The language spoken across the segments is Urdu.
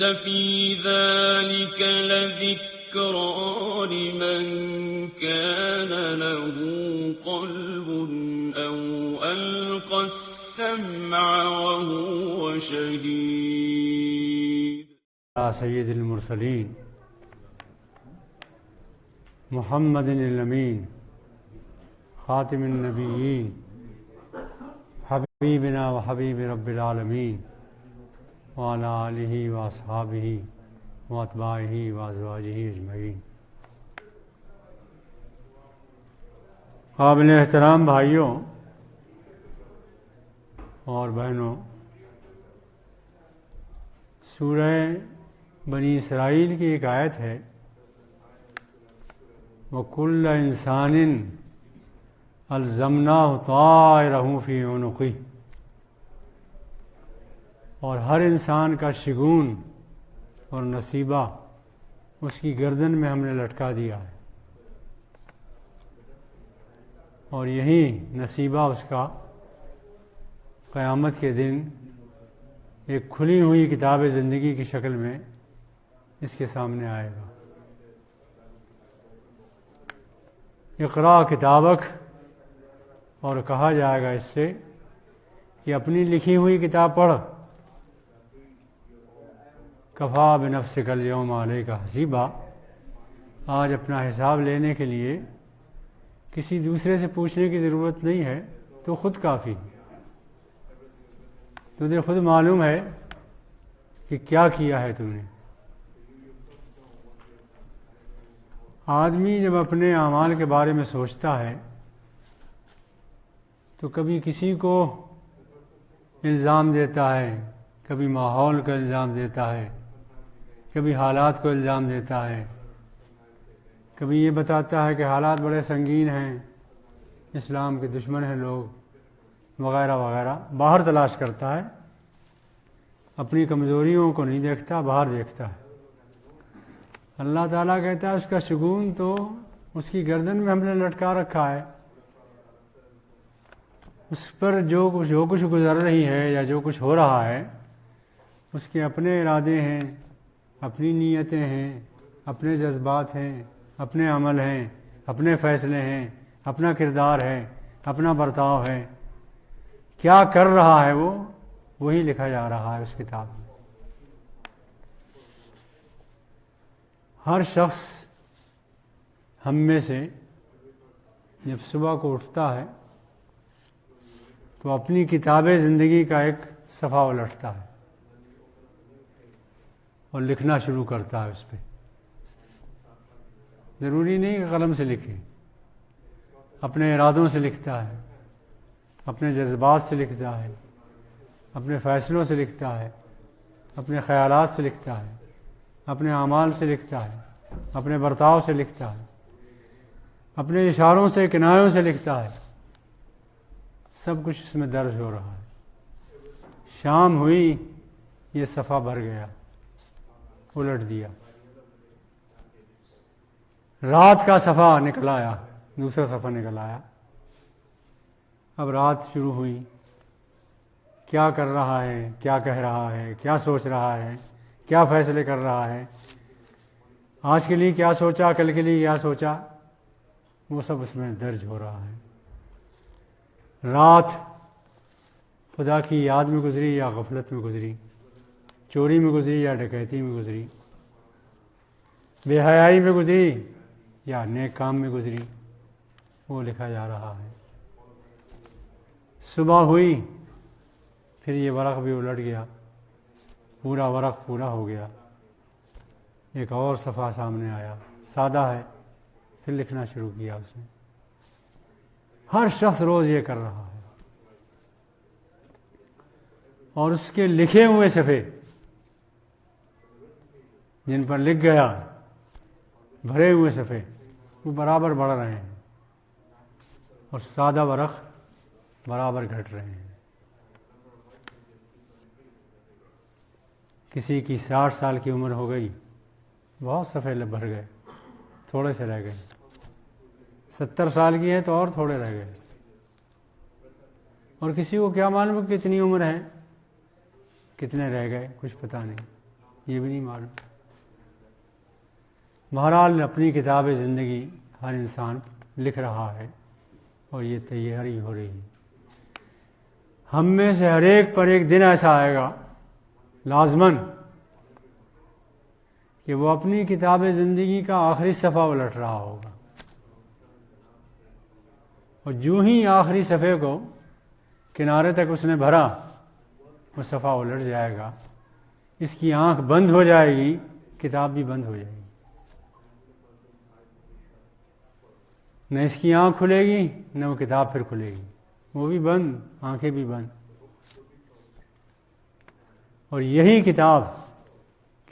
إن في ذلك لذكرى لمن كان له قلب أو ألقى السمع وهو شهيد. سید المرسلین محمد الامین خاتم النبیین حبیبنا و حبیب رب العالمین وعلی آلہ و اصحابہ و اتباعہ و ازواجہ اجمعین. قابل احترام بھائیوں اور بہنوں، سورہ بنی اسرائیل کی ایک آیت ہے، وَكُلَّ إِنسَانٍ أَلْزَمْنَاهُ طَائِرَهُ فِي عُنُقِهِ، اور ہر انسان کا شگون اور نصیبہ اس کی گردن میں ہم نے لٹکا دیا ہے، اور یہی نصیبہ اس کا قیامت کے دن ایک کھلی ہوئی کتاب زندگی کی شکل میں اس کے سامنے آئے گا. اقرا کتابک، اور کہا جائے گا اس سے کہ اپنی لکھی ہوئی کتاب پڑھ. کفا بنفسک الیوم علیک حسیبا، آج اپنا حساب لینے کے لیے کسی دوسرے سے پوچھنے کی ضرورت نہیں ہے، تو خود کافی. تجھے خود معلوم ہے کہ کیا کیا ہے تم نے. آدمی جب اپنے اعمال کے بارے میں سوچتا ہے تو کبھی کسی کو الزام دیتا ہے، کبھی ماحول کو الزام دیتا ہے، کبھی حالات کو الزام دیتا ہے، کبھی یہ بتاتا ہے کہ حالات بڑے سنگین ہیں، اسلام کے دشمن ہیں لوگ، وغیرہ وغیرہ. باہر تلاش کرتا ہے، اپنی کمزوریوں کو نہیں دیکھتا، باہر دیکھتا ہے. اللہ تعالیٰ کہتا ہے اس کا شگون تو اس کی گردن میں ہم نے لٹکا رکھا ہے. اس پر جو کچھ گزر رہی ہے یا جو کچھ ہو رہا ہے، اس کے اپنے ارادے ہیں، اپنی نیتیں ہیں، اپنے جذبات ہیں، اپنے عمل ہیں، اپنے فیصلے ہیں، اپنا کردار ہے، اپنا برتاؤ ہے. کیا کر رہا ہے وہ، وہی لکھا جا رہا ہے اس کتاب میں. ہر شخص ہم میں سے جب صبح کو اٹھتا ہے تو اپنی کتاب زندگی کا ایک صفحہ الٹتا ہے اور لکھنا شروع کرتا ہے اس پہ. ضروری نہیں کہ قلم سے لکھے، اپنے ارادوں سے لکھتا ہے، اپنے جذبات سے لکھتا ہے، اپنے فیصلوں سے لکھتا ہے، اپنے خیالات سے لکھتا ہے، اپنے اعمال سے لکھتا ہے، اپنے برتاؤ سے لکھتا ہے، اپنے اشاروں سے، کنایوں سے لکھتا ہے. سب کچھ اس میں درج ہو رہا ہے. شام ہوئی، یہ صفحہ بھر گیا، الٹ دیا. رات کا صفحہ نکل آیا، دوسرا صفحہ نکل آیا. اب رات شروع ہوئی، کیا کر رہا ہے، کیا کہہ رہا ہے، کیا سوچ رہا ہے، کیا فیصلے کر رہا ہے، آج کے لیے کیا سوچا، کل کے لیے کیا سوچا، وہ سب اس میں درج ہو رہا ہے. رات خدا کی یاد میں گزری یا غفلت میں گزری، چوری میں گزری یا ڈکیتی میں گزری، بے حیائی میں گزری یا نیک کام میں گزری، وہ لکھا جا رہا ہے. صبح ہوئی، پھر یہ ورق بھی الٹ گیا، پورا ورق پورا ہو گیا. ایک اور صفحہ سامنے آیا، سادہ ہے، پھر لکھنا شروع کیا اس نے. ہر شخص روز یہ کر رہا ہے، اور اس کے لکھے ہوئے صفحے جن پر لکھ گیا، بھرے ہوئے صفحے، وہ برابر بڑھ رہے ہیں، اور سادہ ورق برابر گھٹ رہے ہیں. کسی کی 60 سال کی عمر ہو گئی، بہت صفحے بھر گئے، تھوڑے سے رہ گئے. 70 سال کی ہے تو اور تھوڑے رہ گئے. اور کسی کو کیا معلوم کتنی عمر ہے، کتنے رہ گئے، کچھ پتہ نہیں. یہ بھی نہیں معلوم۔ بہرحال اپنی کتاب زندگی ہر انسان لکھ رہا ہے اور یہ تیاری ہو رہی ہے۔ ہم میں سے ہر ایک پر ایک دن ایسا آئے گا لازماً کہ وہ اپنی کتاب زندگی کا آخری صفحہ الٹ رہا ہوگا، اور جو ہی آخری صفحے کو کنارے تک اس نے بھرا وہ صفحہ الٹ جائے گا، اس کی آنکھ بند ہو جائے گی، کتاب بھی بند ہو جائے گی، نہ اس کی آنکھ کھلے گی نہ وہ کتاب پھر کھلے گی، وہ بھی بند، آنکھیں بھی بند۔ اور یہی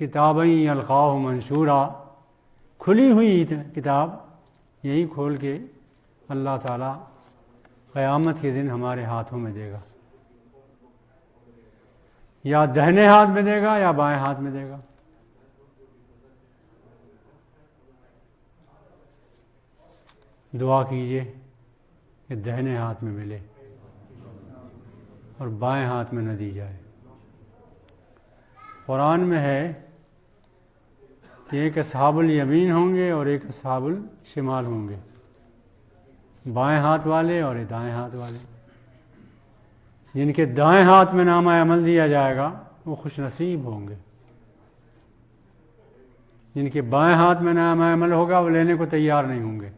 کتابیں القاہ منشورہ، کھلی ہوئی کتاب، یہی کھول کے اللہ تعالیٰ قیامت کے دن ہمارے ہاتھوں میں دے گا، یا دہنے ہاتھ میں دے گا یا بائیں ہاتھ میں دے گا۔ دعا کیجئے کہ دہنے ہاتھ میں ملے اور بائیں ہاتھ میں نہ دی جائے۔ قرآن میں ہے کہ ایک اصحاب الیمین ہوں گے اور ایک اصحاب الشمال ہوں گے، بائیں ہاتھ والے اور دائیں ہاتھ والے۔ جن کے دائیں ہاتھ میں نامہ عمل دیا جائے گا وہ خوش نصیب ہوں گے، جن کے بائیں ہاتھ میں نامہ عمل ہوگا وہ لینے کو تیار نہیں ہوں گے،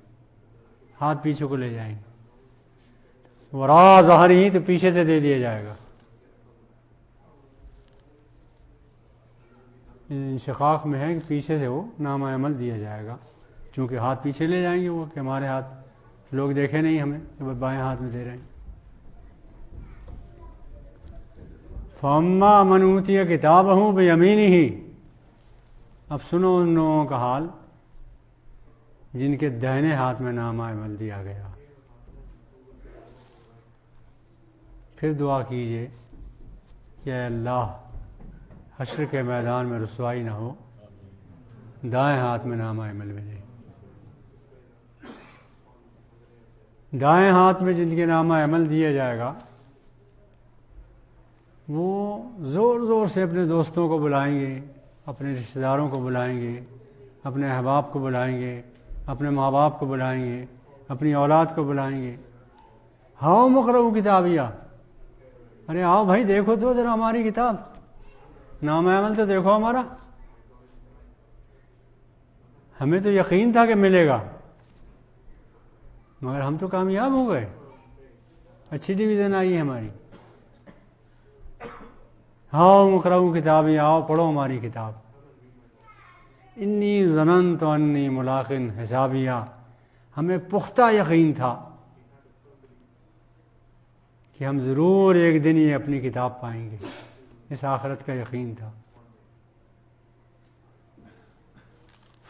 ہاتھ پیچھے کو لے جائیں گے، وراء ظہرہ تو پیچھے سے دے دیا جائے گا۔ انشقاق میں ہے کہ پیچھے سے وہ نامہ عمل دیا جائے گا، چونکہ ہاتھ پیچھے لے جائیں گے وہ، کہ ہمارے ہاتھ لوگ دیکھے نہیں ہمیں کہ وہ بائیں ہاتھ میں دے رہے ہیں۔ فَأَمَّا مَنْ أُوتِيَ كِتَابَهُ بِيَمِينِهِ، اب سنو ان لوگوں کا حال جن کے دہنے ہاتھ میں نامہ عمل دیا گیا۔ پھر دعا کیجئے کہ اے اللہ حشر کے میدان میں رسوائی نہ ہو، دائیں ہاتھ میں نامہ عمل ملے۔ دائیں ہاتھ میں جن کے نامہ عمل دیا جائے گا وہ زور زور سے اپنے دوستوں کو بلائیں گے، اپنے رشتہ داروں کو بلائیں گے، اپنے احباب کو بلائیں گے، اپنے ماں باپ کو بلائیں گے، اپنی اولاد کو بلائیں گے، ہاؤ مقرؤ کتابیہ، ارے آؤ بھائی دیکھو تو ذرا ہماری کتاب، نامہ عمل تو دیکھو ہمارا، ہمیں تو یقین تھا کہ ملے گا مگر ہم تو کامیاب ہو گئے، اچھی ڈویژن آئی ہے ہماری، ہاؤ مقرؤ کتابی، آؤ پڑھو ہماری کتاب۔ انی ظننت انی ملاق حسابیہ، ہمیں پختہ یقین تھا کہ ہم ضرور ایک دن یہ اپنی کتاب پائیں گے، اس آخرت کا یقین تھا۔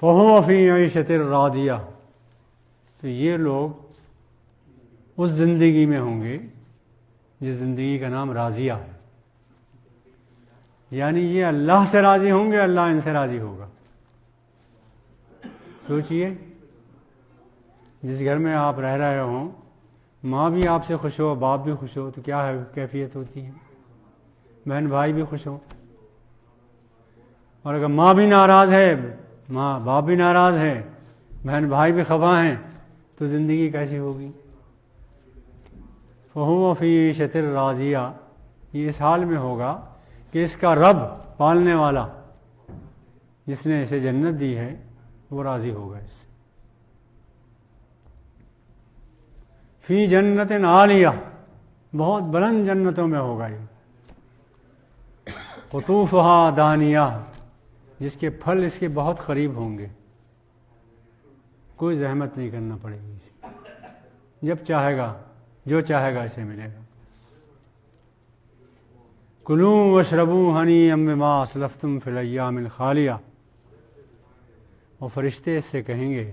فَهُوَ فِي عِيشَةٍ رَاضِيَةٍ، تو یہ لوگ اس زندگی میں ہوں گے جس زندگی کا نام راضیہ ہے، یعنی یہ اللہ سے راضی ہوں گے، اللہ ان سے راضی ہوگا۔ سوچئے جس گھر میں آپ رہ رہے ہوں، ماں بھی آپ سے خوش ہو، باپ بھی خوش ہو، تو کیا کیفیت ہوتی ہے، بہن بھائی بھی خوش ہو، اور اگر ماں بھی ناراض ہے، ماں باپ بھی ناراض ہے، بہن بھائی بھی خفا ہیں، تو زندگی کیسی ہوگی؟ فَهُوَ فِي عِيشَةٍ رَاضِيَةٍ، یہ اس حال میں ہوگا کہ اس کا رب پالنے والا جس نے اسے جنت دی ہے وہ راضی ہوگا اس سے۔ فی جنت عالیہ، بہت بلند جنتوں میں ہوگا یہ، قطوفہا دانیہ، جس کے پھل اس کے بہت قریب ہوں گے، کوئی زحمت نہیں کرنا پڑے گی اسے، جب چاہے گا جو چاہے گا اسے ملے گا۔ کلوا واشربوا ہنیئا بما اسلفتم فی الایام الخالیہ، اور فرشتے اس سے کہیں گے،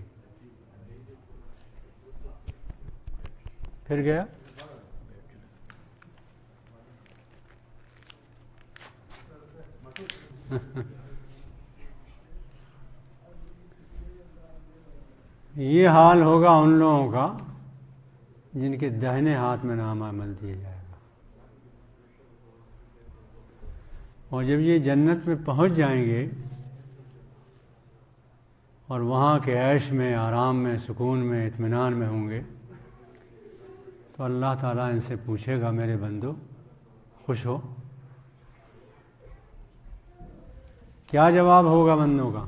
پھر گیا یہ حال ہوگا ان لوگوں کا جن کے داہنے ہاتھ میں نامہ عمل دیا جائے گا۔ اور جب یہ جنت میں پہنچ جائیں گے اور وہاں کے عیش میں، آرام میں، سکون میں، اطمینان میں ہوں گے، تو اللہ تعالیٰ ان سے پوچھے گا میرے بندو خوش ہو؟ کیا جواب ہوگا بندوں کا؟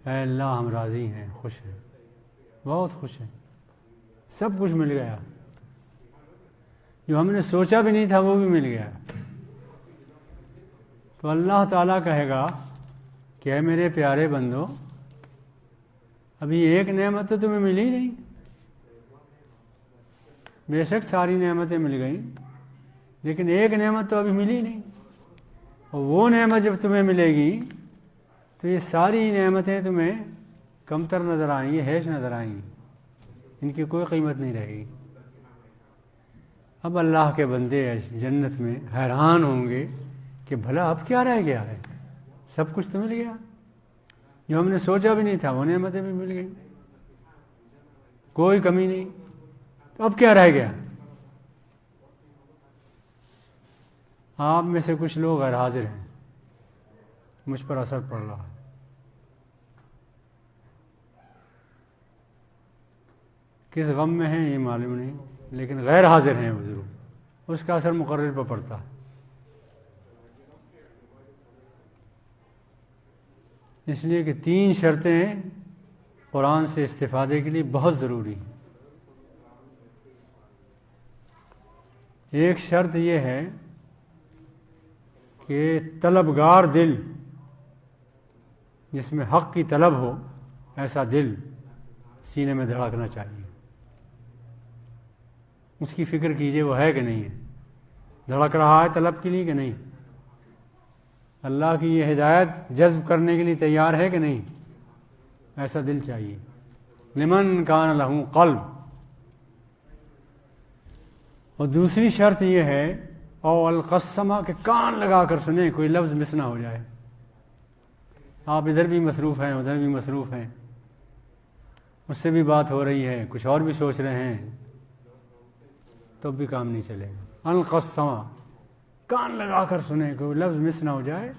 اے اللہ ہم راضی ہیں، خوش ہیں، بہت خوش ہیں، سب کچھ مل گیا، جو ہم نے سوچا بھی نہیں تھا وہ بھی مل گیا۔ تو اللہ تعالیٰ کہے گا کہ اے میرے پیارے بندو، ابھی ایک نعمت تو تمہیں ملی نہیں، بے شک ساری نعمتیں مل گئیں لیکن ایک نعمت تو ابھی ملی نہیں، اور وہ نعمت جب تمہیں ملے گی تو یہ ساری نعمتیں تمہیں کمتر نظر آئیں گی، ہیش نظر آئیں گی، ان کی کوئی قیمت نہیں رہے گی۔ اب اللہ کے بندے جنت میں حیران ہوں گے کہ بھلا اب کیا رہ گیا ہے، سب کچھ تو مل گیا، جو ہم نے سوچا بھی نہیں تھا وہ نعمتیں بھی مل گئیں، کوئی کمی نہیں، تو اب کیا رہ گیا؟ آپ میں سے کچھ لوگ غیر حاضر ہیں، مجھ پر اثر پڑ رہا ہے، کس غم میں ہیں یہ معلوم نہیں، لیکن غیر حاضر ہیں وہ ضرور، اس کا اثر مقرر پر پڑتا ہے۔ اس لیے کہ 3 شرطیں قرآن سے استفادے کے لیے بہت ضروری ہیں۔ ایک شرط یہ ہے کہ طلبگار دل، جس میں حق کی طلب ہو، ایسا دل سینے میں دھڑکنا چاہیے، اس کی فکر کیجئے وہ ہے کہ نہیں ہے، دھڑک رہا ہے طلب کے لیے کہ نہیں، اللہ کی یہ ہدایت جذب کرنے کے لیے تیار ہے کہ نہیں، ایسا دل چاہیے۔ لمن کان لہ قلب۔ اور دوسری شرط یہ ہے او القسمہ، کہ کان لگا کر سنیں، کوئی لفظ مس نہ ہو جائے، آپ ادھر بھی مصروف ہیں ادھر بھی مصروف ہیں، اس سے بھی بات ہو رہی ہے، کچھ اور بھی سوچ رہے ہیں، تو بھی کام نہیں چلے گا۔ القسمہ، کان لگا کر سنیں، کوئی لفظ مس نہ ہو جائے،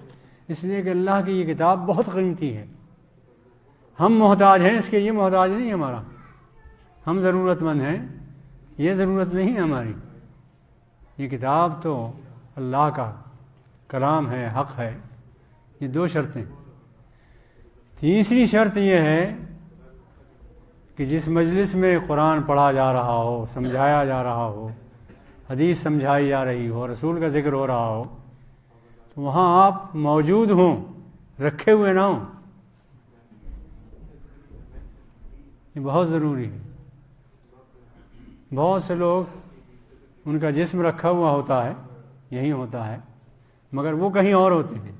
اس لیے کہ اللہ کی یہ کتاب بہت قیمتی ہے، ہم محتاج ہیں اس کے، یہ محتاج نہیں ہمارا، ہم ضرورت مند ہیں، یہ ضرورت نہیں ہے ہماری، یہ کتاب تو اللہ کا کلام ہے، حق ہے۔ یہ 2 شرطیں۔ تیسری شرط یہ ہے کہ جس مجلس میں قرآن پڑھا جا رہا ہو، سمجھایا جا رہا ہو، حدیث سمجھائی جا رہی ہو، رسول کا ذکر ہو رہا ہو، تو وہاں آپ موجود ہوں، رکھے ہوئے نہ ہوں، یہ بہت ضروری ہے۔ بہت سے لوگ ان کا جسم رکھا ہوا ہوتا ہے، یہی ہوتا ہے، مگر وہ کہیں اور ہوتے ہیں،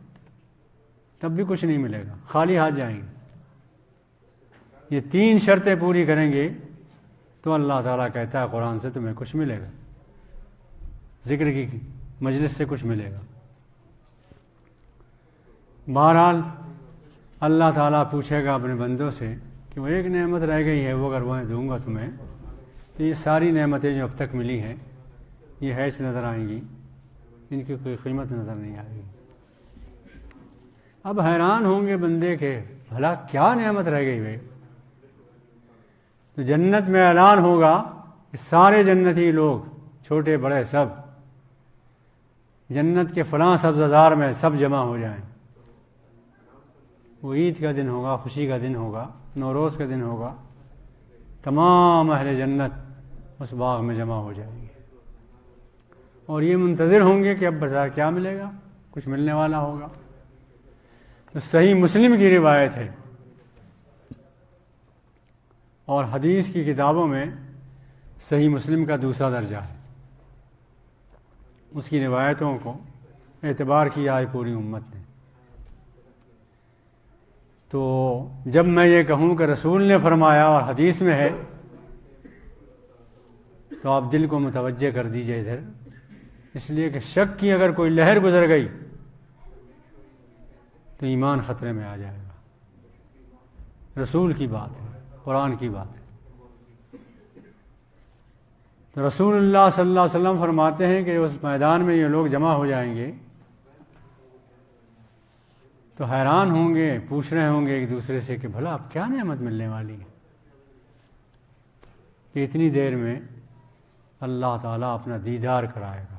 تب بھی کچھ نہیں ملے گا، خالی ہاتھ جائیں گے۔ یہ 3 شرطیں پوری کریں گے تو اللہ تعالیٰ کہتا ہے قرآن سے تمہیں کچھ ملے گا، ذکر کی مجلس سے کچھ ملے گا۔ بہرحال اللہ تعالیٰ پوچھے گا اپنے بندوں سے کہ وہ ایک نعمت رہ گئی ہے، وہ اگر میں دوں گا تمہیں تو یہ ساری نعمتیں جو اب تک ملی ہیں یہ ہیچ نظر آئیں گی، ان کی کوئی قیمت نظر نہیں آئے گی۔ اب حیران ہوں گے بندے کے بھلا کیا نعمت رہ گئی بھائی؟ تو جنت میں اعلان ہوگا کہ سارے جنتی لوگ، چھوٹے بڑے سب، جنت کے فلاں سبززار میں سب جمع ہو جائیں۔ وہ عید کا دن ہوگا، خوشی کا دن ہوگا، نوروز کا دن ہوگا، تمام اہل جنت اس باغ میں جمع ہو جائیں گے، اور یہ منتظر ہوں گے کہ اب بازار کیا ملے گا، کچھ ملنے والا ہوگا۔ تو صحیح مسلم کی روایت ہے، اور حدیث کی کتابوں میں صحیح مسلم کا دوسرا درجہ ہے، اس کی روایتوں کو اعتبار کیا ہے پوری امت نے۔ تو جب میں یہ کہوں کہ رسول نے فرمایا اور حدیث میں ہے، تو آپ دل کو متوجہ کر دیجئے ادھر، اس لیے کہ شک کی اگر کوئی لہر گزر گئی تو ایمان خطرے میں آ جائے گا۔ رسول کی بات ہے، قرآن کی بات ہے۔ تو رسول اللہ صلی اللہ علیہ وسلم فرماتے ہیں کہ اس میدان میں یہ لوگ جمع ہو جائیں گے تو حیران ہوں گے، پوچھ رہے ہوں گے ایک دوسرے سے کہ بھلا اب کیا نعمت ملنے والی ہے کہ اتنی دیر میں اللہ تعالیٰ اپنا دیدار کرائے گا۔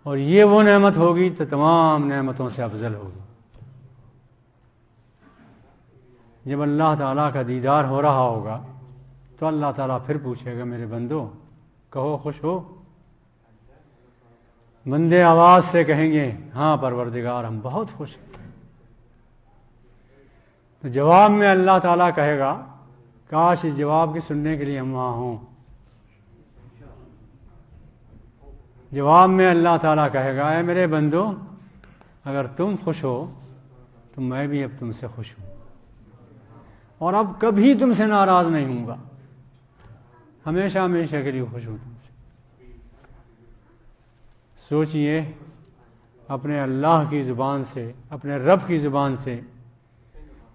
اور یہ وہ نعمت ہوگی تو تمام نعمتوں سے افضل ہوگی۔ جب اللہ تعالیٰ کا دیدار ہو رہا ہوگا تو اللہ تعالیٰ پھر پوچھے گا میرے بندو کہو خوش ہو؟ بندے آواز سے کہیں گے ہاں پروردگار ہم بہت خوش ہیں۔ تو جواب میں اللہ تعالیٰ کہے گا کاش اس جواب کی سننے کے لیے ہم وہاں ہوں۔ جواب میں اللہ تعالیٰ کہے گا اے میرے بندو اگر تم خوش ہو تو میں بھی اب تم سے خوش ہوں، اور اب کبھی تم سے ناراض نہیں ہوں گا، ہمیشہ ہمیشہ کے لیے خوش ہوں تم سے۔ سوچئے اپنے اللہ کی زبان سے، اپنے رب کی زبان سے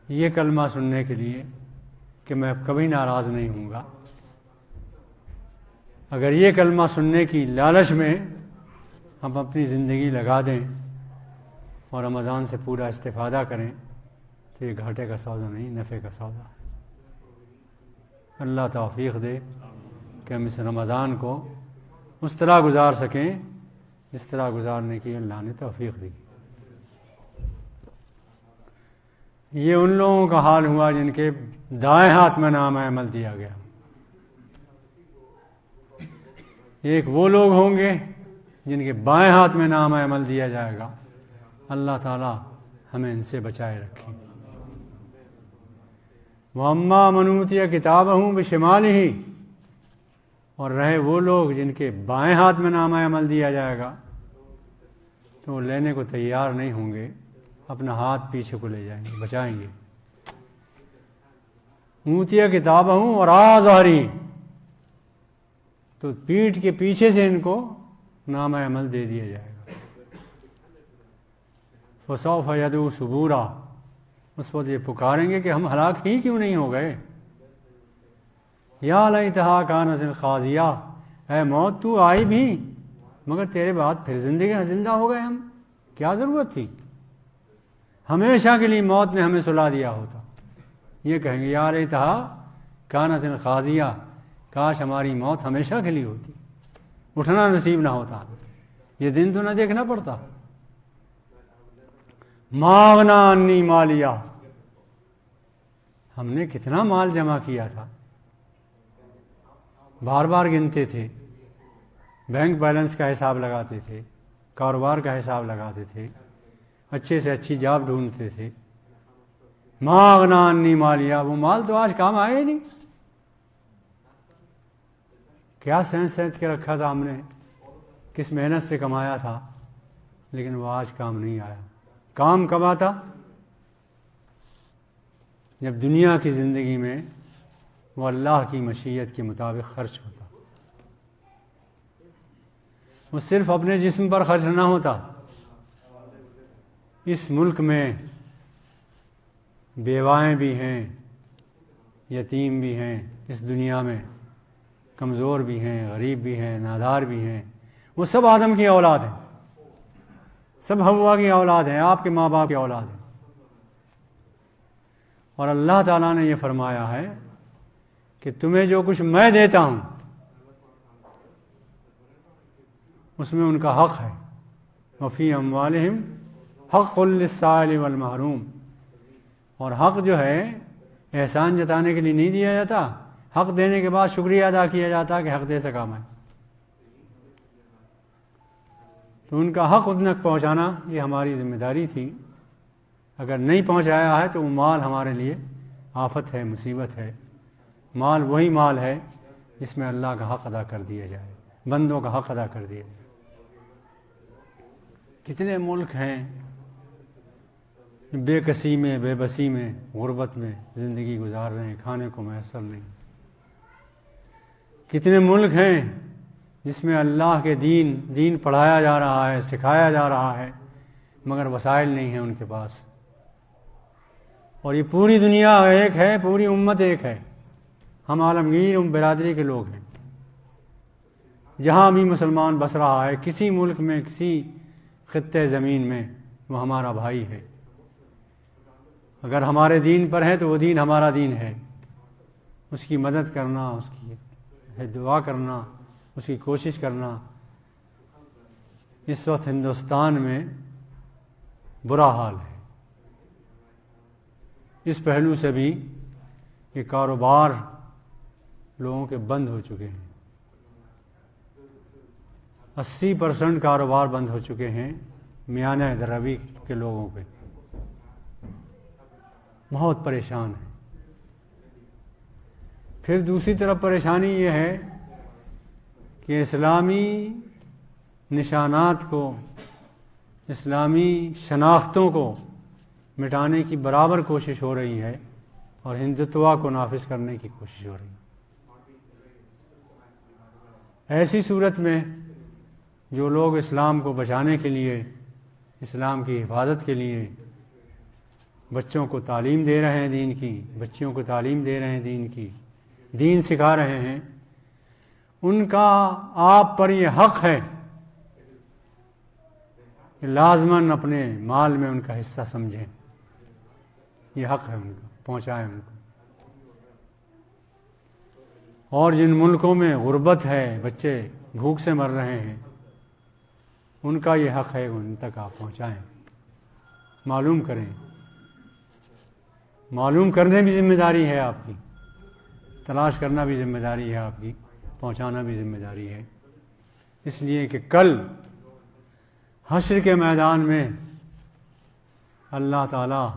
یہ کلمہ سننے کے لیے کہ میں اب کبھی ناراض نہیں ہوں گا۔ اگر یہ کلمہ سننے کی لالچ میں ہم اپنی زندگی لگا دیں اور رمضان سے پورا استفادہ کریں تو یہ گھاٹے کا سودا نہیں، نفع کا سودا ہے۔ اللہ توفیق دے کہ ہم اس رمضان کو اس طرح گزار سکیں جس طرح گزارنے کی اللہ نے توفیق دی۔ یہ ان لوگوں کا حال ہوا جن کے دائیں ہاتھ میں نامہ عمل دیا گیا۔ ایک وہ لوگ ہوں گے جن کے بائیں ہاتھ میں نامہ عمل دیا جائے گا۔ اللہ تعالی ہمیں ان سے بچائے رکھیں۔ وَأَمَّا مَنْ أُوتِيَ كِتَابَهُ بِشِمَالِهِ، اور رہے وہ لوگ جن کے بائیں ہاتھ میں نامہ عمل دیا جائے گا تو وہ لینے کو تیار نہیں ہوں گے، اپنا ہاتھ پیچھے کو لے جائیں گے، بچائیں گے۔ اوتیہ کتابہ وراء ظہری، تو پیٹھ کے پیچھے سے ان کو نامہ عمل دے دیا جائے گا۔ فسوف یدعو ثبورا، اس وقت یہ پکاریں گے کہ ہم ہلاک ہی کیوں نہیں ہو گئے۔ یا لیتہا کانت القاضیہ، اے موت تو آئی بھی مگر تیرے بعد پھر زندہ ہو گئے، ہم کیا ضرورت تھی، ہمیشہ کے لیے موت نے ہمیں سلا دیا ہوتا۔ یہ کہیں گے یا لیتہا کانت القاضیہ، کاش ہماری موت ہمیشہ کے لیے ہوتی، اٹھنا نصیب نہ ہوتا، یہ دن تو نہ دیکھنا پڑتا۔ ما اغنی عنی مالیہ، ہم نے کتنا مال جمع کیا تھا، بار بار گنتے تھے، بینک بیلنس کا حساب لگاتے تھے، کاروبار کا حساب لگاتے تھے، اچھے سے اچھی جاب ڈھونڈتے تھے۔ ما اغنی عنی مالیہ، وہ مال تو آج کام آئے ہی نہیں۔ کیا سینت کے رکھا تھا ہم نے، کس محنت سے کمایا تھا، لیکن وہ آج کام نہیں آیا۔ کام کب آتا؟ جب دنیا کی زندگی میں وہ اللہ کی مشیت کے مطابق خرچ ہوتا، وہ صرف اپنے جسم پر خرچ نہ ہوتا۔ اس ملک میں بیوائیں بھی ہیں، یتیم بھی ہیں، اس دنیا میں کمزور بھی ہیں، غریب بھی ہیں، نادار بھی ہیں، وہ سب آدم کی اولاد ہیں، سب حوا کی اولاد ہیں، آپ کے ماں باپ کی اولاد ہیں۔ اور اللہ تعالیٰ نے یہ فرمایا ہے کہ تمہیں جو کچھ میں دیتا ہوں اس میں ان کا حق ہے۔ وفی اموالہم حق للسائل والمحروم، اور حق جو ہے احسان جتانے کے لیے نہیں دیا جاتا، حق دینے کے بعد شکریہ ادا کیا جاتا کہ حق دے سکا میں۔ تو ان کا حق ان تک پہنچانا یہ ہماری ذمہ داری تھی۔ اگر نہیں پہنچایا ہے تو وہ مال ہمارے لیے آفت ہے، مصیبت ہے۔ مال وہی مال ہے جس میں اللہ کا حق ادا کر دیا جائے، بندوں کا حق ادا کر دیا جائے۔ کتنے ملک ہیں بے کسی میں، بے بسی میں، غربت میں زندگی گزار رہے ہیں، کھانے کو میسر نہیں۔ کتنے ملک ہیں جس میں اللہ کے دین پڑھایا جا رہا ہے، سکھایا جا رہا ہے، مگر وسائل نہیں ہیں ان کے پاس۔ اور یہ پوری دنیا ایک ہے، پوری امت ایک ہے، ہم عالمگیر برادری کے لوگ ہیں۔ جہاں بھی مسلمان بس رہا ہے، کسی ملک میں، کسی خطے زمین میں وہ ہمارا بھائی ہے. اگر ہمارے دین پر ہے تو وہ دین ہمارا دین ہے. اس کی مدد کرنا، اس کی دعا کرنا، اس کی کوشش کرنا اس وقت ہندوستان میں برا حال ہے. اس پہلو سے بھی کہ کاروبار لوگوں کے بند ہو چکے ہیں. 80% کاروبار بند ہو چکے ہیں میانہ حیدرآباد کے لوگوں پہ. بہت پریشان ہیں. پھر دوسری طرف پریشانی یہ ہے کہ اسلامی نشانات کو، اسلامی شناختوں کو مٹانے کی برابر کوشش ہو رہی ہے اور ہندتوا کو نافذ کرنے کی کوشش ہو رہی ہے. ایسی صورت میں جو لوگ اسلام کو بچانے کے لیے، اسلام کی حفاظت کے لیے بچوں کو تعلیم دے رہے ہیں دین کی، بچیوں کو تعلیم دے رہے ہیں دین کی، دین سکھا رہے ہیں، ان کا آپ پر یہ حق ہے کہ لازماً اپنے مال میں ان کا حصہ سمجھیں. یہ حق ہے ان کا، پہنچائیں ان کو. اور جن ملکوں میں غربت ہے، بچے بھوک سے مر رہے ہیں، ان کا یہ حق ہے ان تک آپ پہنچائیں. معلوم کریں. معلوم کرنے بھی ذمہ داری ہے آپ کی، تلاش کرنا بھی ذمہ داری ہے آپ کی، پہنچانا بھی ذمہ داری ہے. اس لیے کہ کل حشر کے میدان میں اللہ تعالیٰ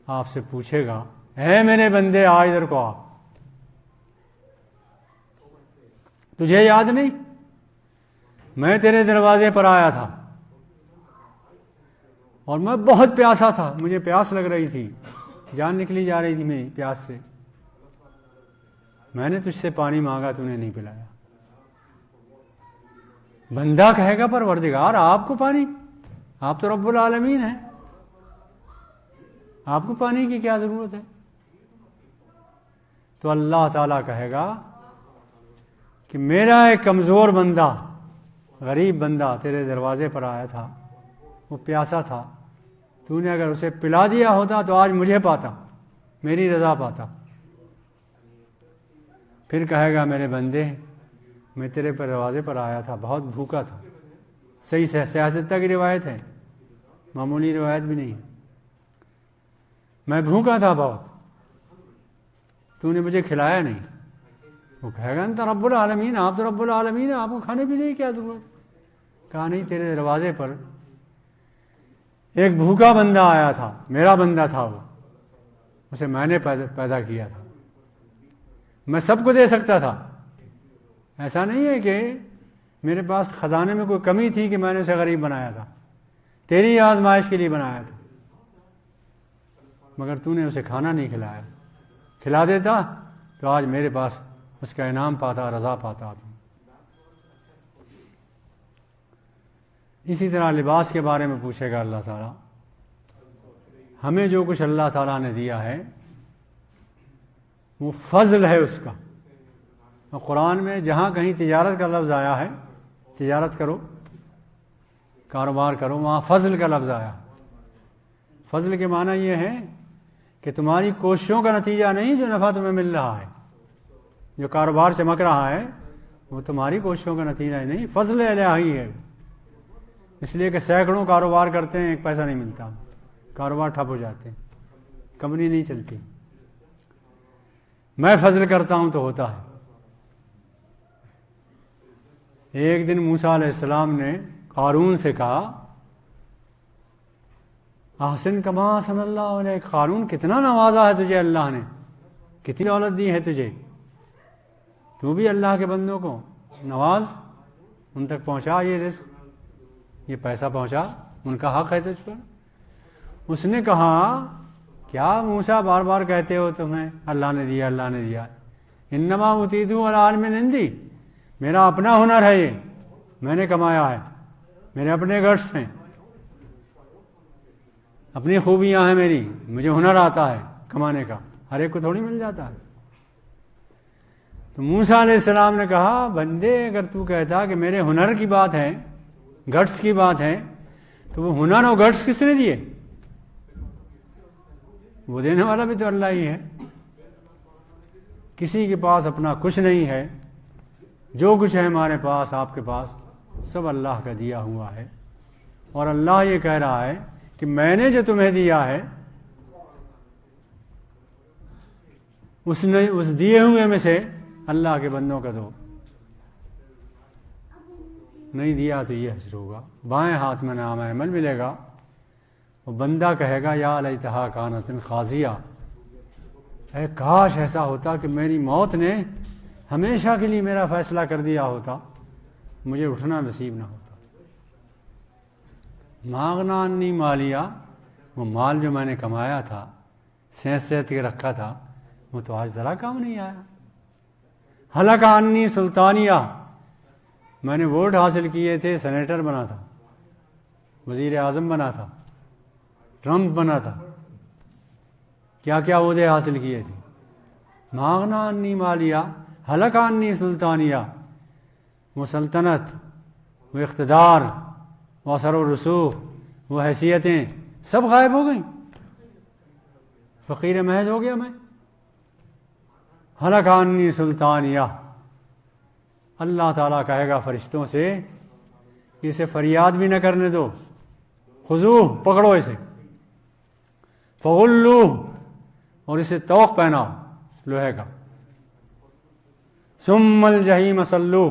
آپ سے پوچھے گا، اے میرے بندے آ ادھر کو آ، تجھے یاد نہیں میں تیرے دروازے پر آیا تھا اور میں بہت پیاسا تھا، مجھے پیاس لگ رہی تھی، جان نکلی جا رہی تھی میری پیاس سے، میں نے تجھ سے پانی مانگا تو نے نہیں پلایا. بندہ کہے گا پروردگار آپ کو پانی، آپ تو رب العالمین ہیں، آپ کو پانی کی کیا ضرورت ہے؟ تو اللہ تعالیٰ کہے گا کہ میرا ایک کمزور بندہ، غریب بندہ تیرے دروازے پر آیا تھا، وہ پیاسا تھا، تو نے اگر اسے پلا دیا ہوتا تو آج مجھے پاتا، میری رضا پاتا. پھر کہے گا میرے بندے میں تیرے پر دروازے پر آیا تھا، بہت بھوکا تھا. صحیح سیاستہ کی روایت ہے، معمولی روایت بھی نہیں ہے. میں بھوکا تھا بہت، تو نے مجھے کھلایا نہیں. وہ کہے گا انت رب العالمین، آپ تو رب العالمین ہیں، آپ کو کھانے پینے کی کیا ضرورت؟ کہا نہیں، تیرے دروازے پر ایک بھوکا بندہ آیا تھا، میرا بندہ تھا وہ، اسے میں نے پیدا کیا تھا، میں سب کو دے سکتا تھا. ایسا نہیں ہے کہ میرے پاس خزانے میں کوئی کمی تھی کہ میں نے اسے غریب بنایا تھا، تیری آزمائش کے لیے بنایا تھا، مگر تو نے اسے کھانا نہیں کھلایا. کھلا دیتا تو آج میرے پاس اس کا انعام پاتا، رضا پاتا. اسی طرح لباس کے بارے میں پوچھے گا اللہ تعالیٰ. ہمیں جو کچھ اللہ تعالیٰ نے دیا ہے وہ فضل ہے اس کا. اور قرآن میں جہاں کہیں تجارت کا لفظ آیا ہے، تجارت کرو، کاروبار کرو، وہاں فضل کا لفظ آیا. فضل کے معنی یہ ہے کہ تمہاری کوششوں کا نتیجہ نہیں جو نفع تمہیں مل رہا ہے، جو کاروبار چمک رہا ہے وہ تمہاری کوششوں کا نتیجہ نہیں، فضل الہی ہے. اس لیے کہ سینکڑوں کاروبار کرتے ہیں، ایک پیسہ نہیں ملتا، کاروبار ٹھپ ہو جاتے ہیں، کمپنی نہیں چلتی. میں فضل کرتا ہوں تو ہوتا ہے. ایک دن موسیٰ علیہ السلام نے قارون سے کہا، احسن کما احسن اللہ علیک، قارون کتنا نوازا ہے تجھے اللہ نے، کتنی دولت دی ہے تجھے، تو بھی اللہ کے بندوں کو نواز، ان تک پہنچا یہ رزق، یہ پیسہ پہنچا، ان کا حق ہے تجھ پر. اس نے کہا کیا موسیٰ بار بار کہتے ہو تمہیں اللہ نے دیا، اللہ نے دیا. انما اوتیتہ علی علم عندی، میرا اپنا ہنر ہے، یہ میں نے کمایا ہے، میرے اپنے گٹس ہیں، اپنی خوبیاں ہیں میری، مجھے ہنر آتا ہے کمانے کا، ہر ایک کو تھوڑی مل جاتا ہے. تو موسیٰ علیہ السلام نے کہا بندے اگر تو کہتا کہ میرے ہنر کی بات ہے، گٹس کی بات ہے، تو وہ ہنر اور گٹس کس نے دیے؟ وہ دینے والا بھی تو اللہ ہی ہے. کسی کے پاس اپنا کچھ نہیں ہے. جو کچھ ہے ہمارے پاس، آپ کے پاس، سب اللہ کا دیا ہوا ہے. اور اللہ یہ کہہ رہا ہے کہ میں نے جو تمہیں دیا ہے اس دیے ہوئے میں سے اللہ کے بندوں کا دو. نہیں دیا تو یہ حشر ہوگا. بائیں ہاتھ میں نام عمل ملے گا. وہ بندہ کہے گا یا لیتہا کانت خاضیہ، اے کاش ایسا ہوتا کہ میری موت نے ہمیشہ کے لیے میرا فیصلہ کر دیا ہوتا، مجھے اٹھنا نصیب نہ ہوتا. ماغنا انی مالیہ، وہ مال جو میں نے کمایا تھا، صحت کے رکھا تھا، وہ تو آج ذرا کام نہیں آیا. ہلک انی سلطانیہ، میں نے ووٹ حاصل کیے تھے، سینیٹر بنا تھا، وزیر اعظم بنا تھا، ٹرمپ بنا تھا، کیا کیا عہدے حاصل کیے تھے. ماغنا انی مالیہ ہلک انی سلطانیہ، وہ سلطنت، وہ اقتدار، وہ اثر و رسوخ، وہ حیثیتیں سب غائب ہو گئیں. فقیر محض ہو گیا میں. ہلک انی سلطانیہ. اللہ تعالیٰ کہے گا فرشتوں سے اسے فریاد بھی نہ کرنے دو، خذوہ، پکڑو اسے، فغلوہ، اور اسے طوق پہناؤ لوہے کا، ثم الجحیم صلوہ،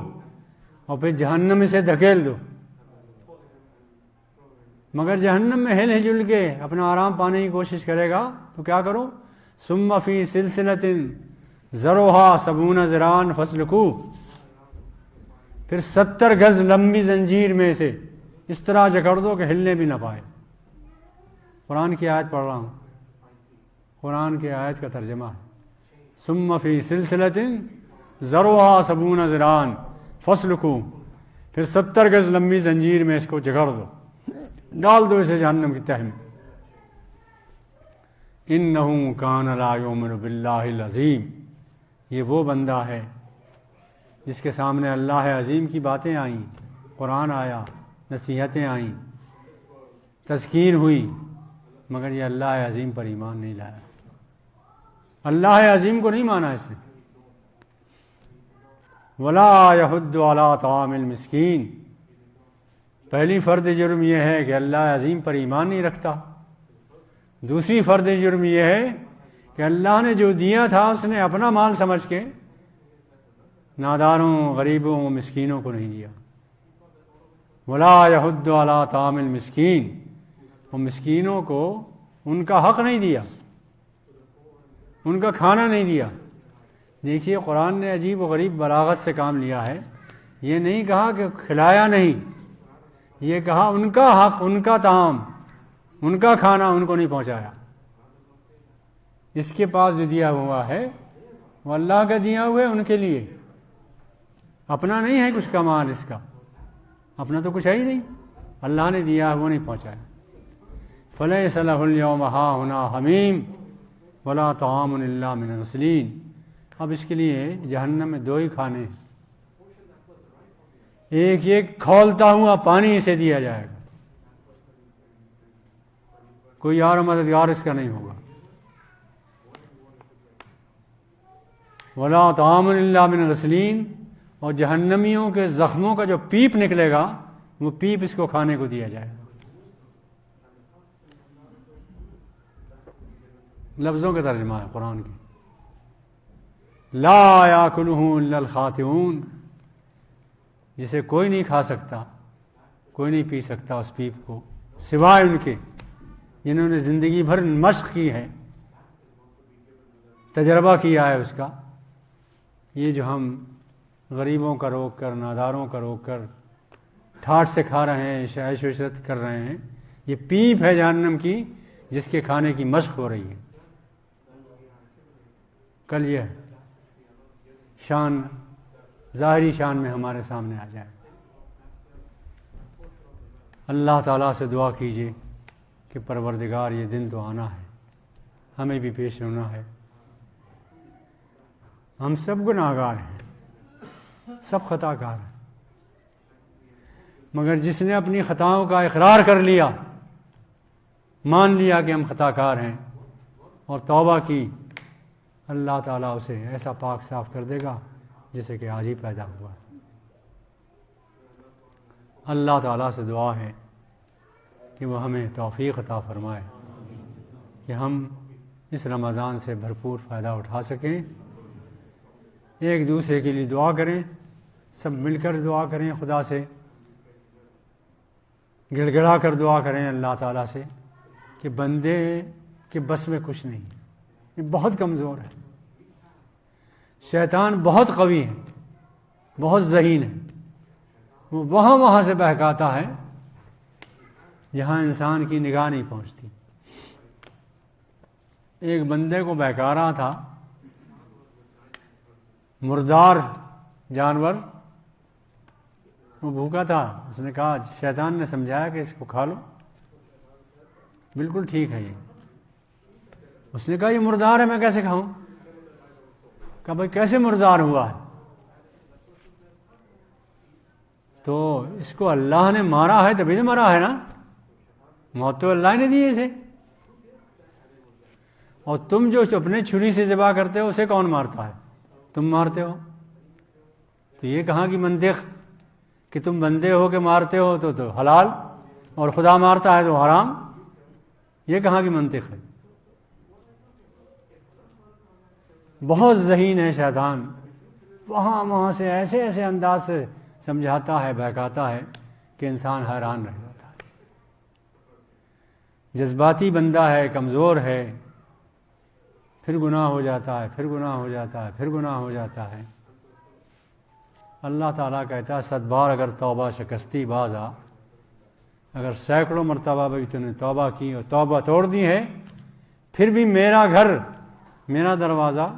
اور پھر جہنم اسے دھکیل دو. مگر جہنم میں ہل جل کے اپنا آرام پانے کی کوشش کرے گا تو کیا کرو؟ ثم فی سلسلۃ ذرعھا 70 ذراعا فاسلکوہ، پھر 70 گز لمبی زنجیر میں سے اس طرح جکڑ دو کہ ہلنے بھی نہ پائے. قرآن کی آیت پڑھ رہا ہوں، قرآن کی آیت کا ترجمہ ہے. ثم فی سلسلۃ ذرعھا 70 ذراعا فاسلکوہ، پھر 70 گز لمبی زنجیر میں اس کو جکڑ دو، ڈال دو اسے جہنم کی تہہ میں. انہ کان لا یؤمن باللہ العظیم، یہ وہ بندہ ہے جس کے سامنے اللہ عظیم کی باتیں آئیں، قرآن آیا، نصیحتیں آئیں، تذکیر ہوئی، مگر یہ اللہ عظیم پر ایمان نہیں لایا، اللہ عظیم کو نہیں مانا اس نے. ولا یحض علی طعام المسکین، پہلی فرد جرم یہ ہے کہ اللہ عظیم پر ایمان نہیں رکھتا. دوسری فرد جرم یہ ہے کہ اللہ نے جو دیا تھا اس نے اپنا مال سمجھ کے ناداروں، غریبوں، مسکینوں کو نہیں دیا. ولا یحض علی طعام المسکین، اور مسکینوں کو ان کا حق نہیں دیا، ان کا کھانا نہیں دیا. دیکھیے قرآن نے عجیب و غریب بلاغت سے کام لیا ہے. یہ نہیں کہا کہ کھلایا نہیں، یہ کہا ان کا حق، ان کا طعام، ان کا کھانا ان کو نہیں پہنچایا. اس کے پاس جو دیا ہوا ہے وہ اللہ کا دیا ہوا ہے ان کے لیے، اپنا نہیں ہے کچھ کا مال، اس کا اپنا تو کچھ ہے ہی نہیں، اللہ نے دیا ہے وہ نہیں پہنچایا. فلیس لہ اليوم ہاہنا حمیم ولا طعام الا من غسلین. اب اس کے لیے جہنم میں 2 ہی کھانے ہیں. ایک یہ کھولتا ہوا پانی اسے دیا جائے گا، کوئی یار و مددگار اس کا نہیں ہوگا. ولا طعام الا من غسلین، اور جہنمیوں کے زخموں کا جو پیپ نکلے گا وہ پیپ اس کو کھانے کو دیا جائے گا. لفظوں کا ترجمہ ہے قرآن کی. لا یاکلہ الا الخاطئون، جسے کوئی نہیں کھا سکتا، کوئی نہیں پی سکتا اس پیپ کو سوائے ان کے جنہوں نے زندگی بھر مشق کی ہے، تجربہ کیا ہے اس کا. یہ جو ہم غریبوں کا روک کر، ناداروں کا روک کر ٹھاٹ سے کھا رہے ہیں، عیش و عشرت کر رہے ہیں، یہ پیپ ہے جہنم کی جس کے کھانے کی مشق ہو رہی ہے. کل یہ شان ظاہری شان میں ہمارے سامنے آ جائے. اللہ تعالیٰ سے دعا کیجیے کہ پروردگار یہ دن تو آنا ہے، ہمیں بھی پیش ہونا ہے. ہم سب گناہگار ہیں، سب خطا کار ہیں، مگر جس نے اپنی خطاؤں کا اقرار کر لیا، مان لیا کہ ہم خطا کار ہیں اور توبہ کی، اللہ تعالیٰ اسے ایسا پاک صاف کر دے گا جیسے کہ آج ہی پیدا ہوا ہے۔ اللہ تعالیٰ سے دعا ہے کہ وہ ہمیں توفیق عطا فرمائے کہ ہم اس رمضان سے بھرپور فائدہ اٹھا سکیں، ایک دوسرے کے لیے دعا کریں، سب مل کر دعا کریں، خدا سے گڑ گڑا کر دعا کریں اللہ تعالیٰ سے کہ بندے کے بس میں کچھ نہیں، یہ بہت کمزور ہے، شیطان بہت قوی ہے، بہت ذہین ہے، وہ وہاں سے بہکاتا ہے جہاں انسان کی نگاہ نہیں پہنچتی۔ ایک بندے کو بہکا رہا تھا، مردار جانور، وہ بھوکا تھا، اس نے کہا، شیطان نے سمجھایا کہ اس کو کھا لو، بالکل ٹھیک ہے یہ۔ اس نے کہا یہ مردار ہے، میں کیسے کھاؤں؟ کہا بھائی کیسے مردار ہوا ہے؟ تو اس کو اللہ نے مارا ہے تبھی تو مرا ہے نا، موت تو اللہ نے دی ہے اسے، اور تم جو اپنے چھری سے ذبح کرتے ہو اسے کون مارتا ہے؟ تم مارتے ہو۔ تو یہ کہاں کی منطق کہ تم بندے ہو کے مارتے ہو تو حلال اور خدا مارتا ہے تو حرام؟ یہ کہاں کی منطق ہے؟ بہت ذہین ہے شیطان، وہاں سے ایسے انداز سے سمجھاتا ہے، بہکاتا ہے کہ انسان حیران رہ جاتا ہے۔ جذباتی بندہ ہے، کمزور ہے، پھر گناہ ہو جاتا ہے، پھر گناہ ہو جاتا ہے، پھر گناہ ہو جاتا ہے۔ اللہ تعالیٰ کہتا ہے 100 بار اگر توبہ شکستی بازا، اگر سینکڑوں مرتبہ بھی تو نے توبہ کی اور توبہ توڑ دی ہے، پھر بھی میرا گھر، میرا دروازہ،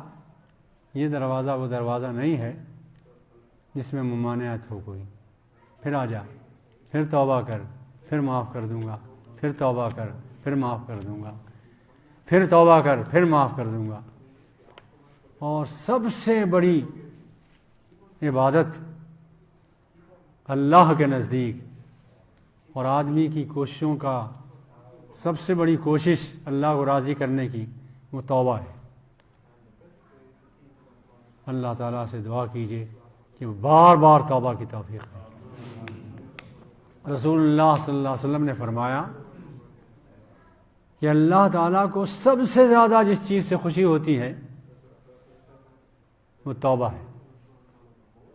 یہ دروازہ وہ دروازہ نہیں ہے جس میں ممانعت ہو کوئی، پھر آ جا، پھر توبہ کر، پھر معاف کر دوں گا، پھر توبہ کر، پھر معاف کر دوں گا، پھر توبہ کر، پھر معاف کر دوں گا۔ اور سب سے بڑی عبادت اللہ کے نزدیک اور آدمی کی کوششوں کا سب سے بڑی کوشش اللہ کو راضی کرنے کی وہ توبہ ہے۔ اللہ تعالیٰ سے دعا کیجیے کہ بار بار توبہ کی توفیق دے۔ رسول اللہ صلی اللہ علیہ وسلم نے فرمایا کہ اللہ تعالیٰ کو سب سے زیادہ جس چیز سے خوشی ہوتی ہے وہ توبہ ہے،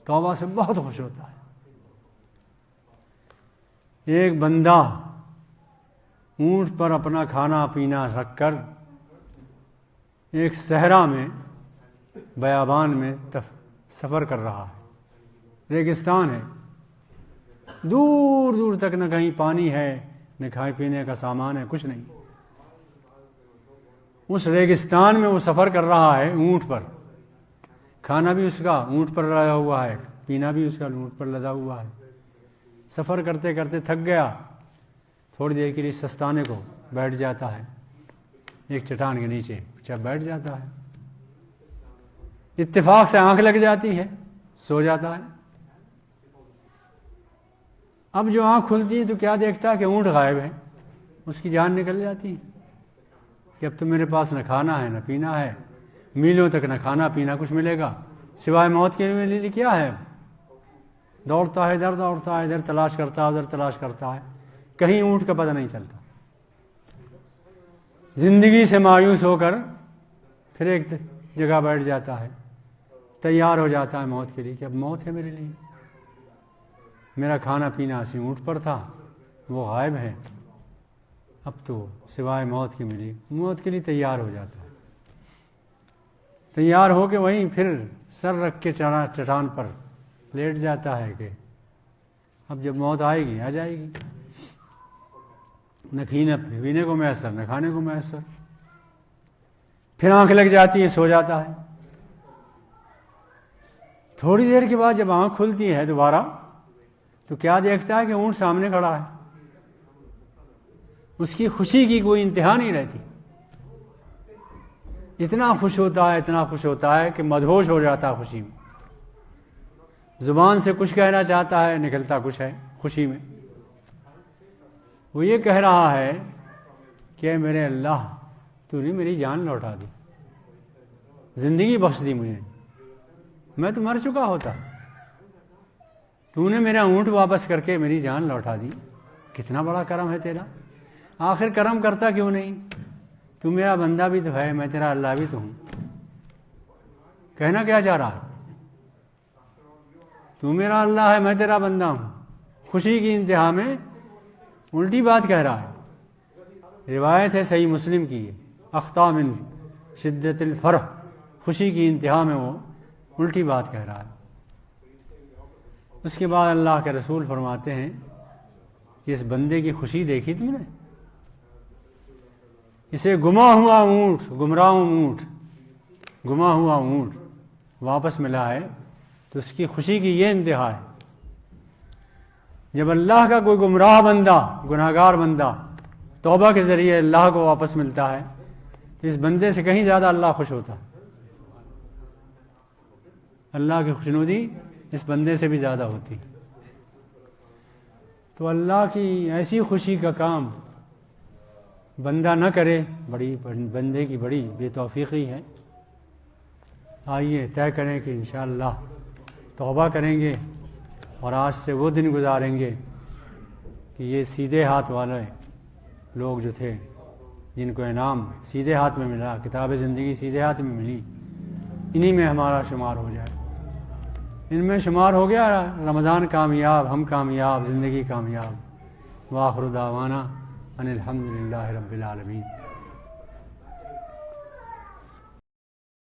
توبہ سے بہت خوش ہوتا ہے۔ ایک بندہ اونٹ پر اپنا کھانا پینا رکھ کر ایک صحرا میں، بیابان میں سفر کر رہا ہے، ریگستان ہے، دور دور تک نہ کہیں پانی ہے، نہ کھانے پینے کا سامان ہے، کچھ نہیں۔ اس ریگستان میں وہ سفر کر رہا ہے اونٹ پر، کھانا بھی اس کا اونٹ پر لدا ہوا ہے، پینا بھی اس کا اونٹ پر لدا ہوا ہے۔ سفر کرتے کرتے تھک گیا، تھوڑی دیر کے لیے سستانے کو بیٹھ جاتا ہے، ایک چٹان کے نیچے جب بیٹھ جاتا ہے، اتفاق سے آنکھ لگ جاتی ہے، سو جاتا ہے۔ اب جو آنکھ کھلتی ہے تو کیا دیکھتا ہے کہ اونٹ غائب ہے، اس کی جان نکل جاتی ہے کہ اب تو میرے پاس نہ کھانا ہے نہ پینا ہے، میلوں تک نہ کھانا پینا کچھ ملے گا سوائے موت کے لیے کیا ہے؟ دوڑتا ہے ادھر، دوڑتا ہے ادھر، تلاش کرتا ہے ادھر، تلاش کرتا ہے، کہیں اونٹ کا پتہ نہیں چلتا۔ زندگی سے مایوس ہو کر پھر ایک جگہ بیٹھ جاتا ہے، تیار ہو جاتا ہے موت کے لیے کہ اب موت ہے میرے لیے، میرا کھانا پینا اسی اونٹ پر تھا، وہ غائب ہے، اب تو سوائے موت کے ملی، موت کے لیے تیار ہو جاتا ہے۔ تیار ہو کے وہیں پھر سر رکھ کے چٹان پر لیٹ جاتا ہے کہ اب جب موت آئے گی آ جائے گی، نہ پینے کو میسر نہ کھانے کو میسر، پھر آنکھ لگ جاتی ہے، سو جاتا ہے۔ تھوڑی دیر کے بعد جب آنکھ کھلتی ہے دوبارہ تو کیا دیکھتا ہے کہ اونٹ سامنے کھڑا ہے، اس کی خوشی کی کوئی انتہا نہیں رہتی، اتنا خوش ہوتا ہے، اتنا خوش ہوتا ہے کہ مدہوش ہو جاتا ہے خوشی میں، زبان سے کچھ کہنا چاہتا ہے، نکلتا کچھ ہے خوشی میں۔ وہ یہ کہہ رہا ہے کہ میرے اللہ تو نے میری جان لوٹا دی، زندگی بخش دی مجھے، میں تو مر چکا ہوتا، تو نے میرا اونٹ واپس کر کے میری جان لوٹا دی، کتنا بڑا کرم ہے تیرا، آخر کرم کرتا کیوں نہیں، تو میرا بندہ بھی تو ہے، میں تیرا اللہ بھی تو ہوں، کہنا کیا چاہ رہا ہے، تو میرا اللہ ہے میں تیرا بندہ ہوں، خوشی کی انتہا میں الٹی بات کہہ رہا ہے۔ روایت ہے صحیح مسلم کی، اخطا من شدت الفرح، خوشی کی انتہا میں وہ الٹی بات کہہ رہا ہے۔ اس کے بعد اللہ کے رسول فرماتے ہیں کہ اس بندے کی خوشی دیکھی تم نے، اسے گما ہوا اونٹ، گمراہ اونٹ، گما ہوا اونٹ واپس ملا ہے، تو اس کی خوشی کی یہ انتہا ہے۔ جب اللہ کا کوئی گمراہ بندہ، گناہگار بندہ توبہ کے ذریعے اللہ کو واپس ملتا ہے تو اس بندے سے کہیں زیادہ اللہ خوش ہوتا ہے، اللہ کی خوشنودی اس بندے سے بھی زیادہ ہوتی۔ تو اللہ کی ایسی خوشی کا کام بندہ نہ کرے، بندے کی بڑی بے توفیقی ہے۔ آئیے طے کریں کہ انشاءاللہ توبہ کریں گے اور آج سے وہ دن گزاریں گے کہ یہ سیدھے ہاتھ والے لوگ جو تھے، جن کو انعام سیدھے ہاتھ میں ملا، کتاب زندگی سیدھے ہاتھ میں ملی، انہی میں ہمارا شمار ہو جائے۔ ان میں شمار ہو گیا، رمضان کامیاب، ہم کامیاب، زندگی کامیاب۔ وآخر دعوانا ان الحمدللہ رب العالمین۔